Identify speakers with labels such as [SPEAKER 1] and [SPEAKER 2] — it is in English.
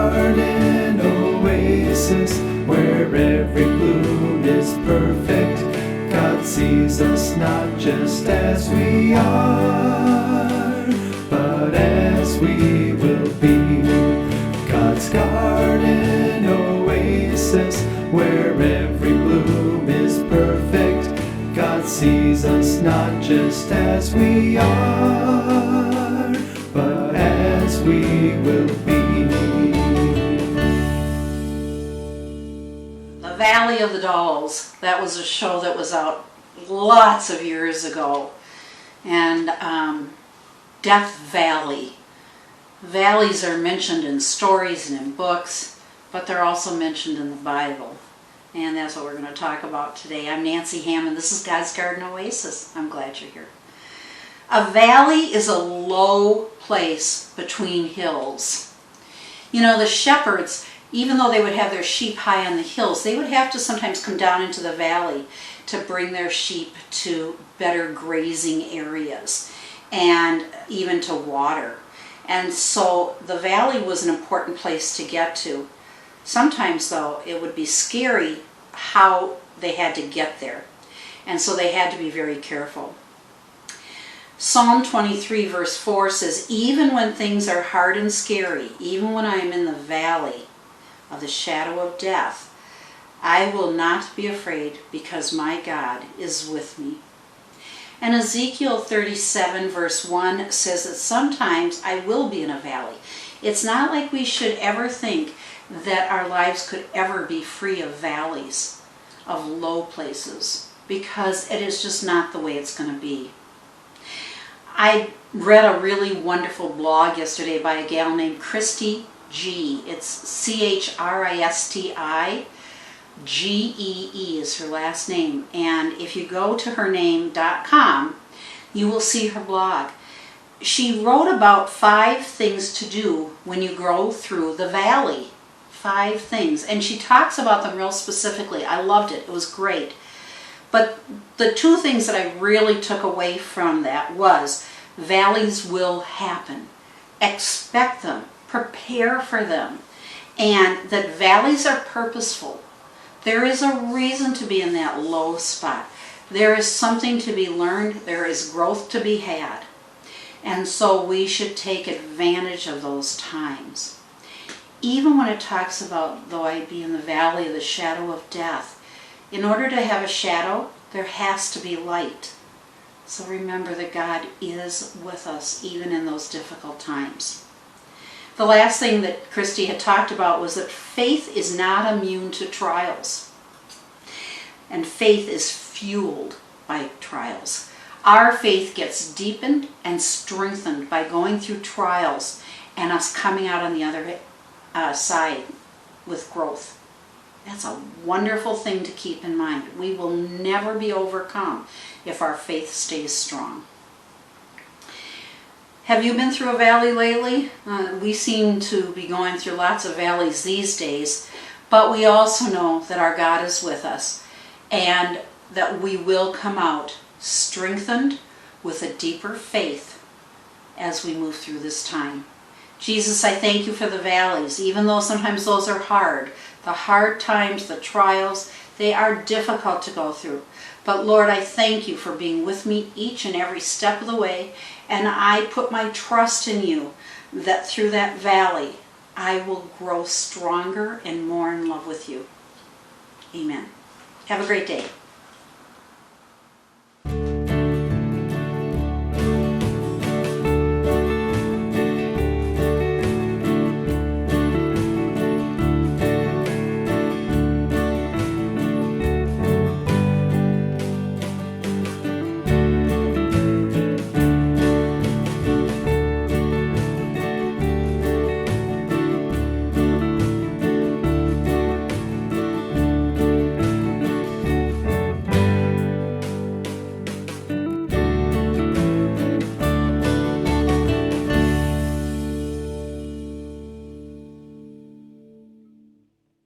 [SPEAKER 1] garden oasis where every bloom is perfect. God sees us not just as we are, but as we will be. God's garden oasis where every bloom is perfect. God sees us not just as we are, but as we will be.
[SPEAKER 2] The Valley of the Dolls. That was a show that was out lots of years ago. And Death Valley. Valleys are mentioned in stories and in books, but they're also mentioned in the Bible. And that's what we're going to talk about today. I'm Nancy Hammond. This is God's Garden Oasis. I'm glad you're here. A valley is a low place between hills. You know, the shepherds, even though they would have their sheep high on the hills, they would have to sometimes come down into the valley to bring their sheep to better grazing areas and even to water. And so the valley was an important place to get to. Sometimes, though, it would be scary how they had to get there. And so they had to be very careful. Psalm 23 verse 4 says, "Even when things are hard and scary, even when I am in the valley of the shadow of death, I will not be afraid because my God is with me." And Ezekiel 37 verse 1 says that sometimes I will be in a valley. It's not like we should ever think that our lives could ever be free of valleys, of low places, because it is just not the way it's going to be. I read a really wonderful blog yesterday by a gal named Christy G. It's CHRISTI. GEE is her last name, and if you go to hername.com, you will see her blog. She wrote about 5 things to do when you go through the valley. 5 things, and she talks about them real specifically. I loved it. It was great. But the 2 things that I really took away from that was valleys will happen. Expect them. Prepare for them. And that valleys are purposeful. There is a reason to be in that low spot. There is something to be learned. There is growth to be had. And so we should take advantage of those times. Even when it talks about, though I be in the valley of the shadow of death, in order to have a shadow, there has to be light. So remember that God is with us even in those difficult times. The last thing that Christy had talked about was that faith is not immune to trials. And faith is fueled by trials. Our faith gets deepened and strengthened by going through trials and us coming out on the other side with growth. That's a wonderful thing to keep in mind. We will never be overcome if our faith stays strong. Have you been through a valley lately? We seem to be going through lots of valleys these days, but we also know that our God is with us and that we will come out strengthened with a deeper faith as we move through this time. Jesus, I thank you for the valleys, even though sometimes those are hard. The hard times, the trials, they are difficult to go through. But Lord, I thank you for being with me each and every step of the way, and I put my trust in you that through that valley, I will grow stronger and more in love with you. Amen. Have a great day.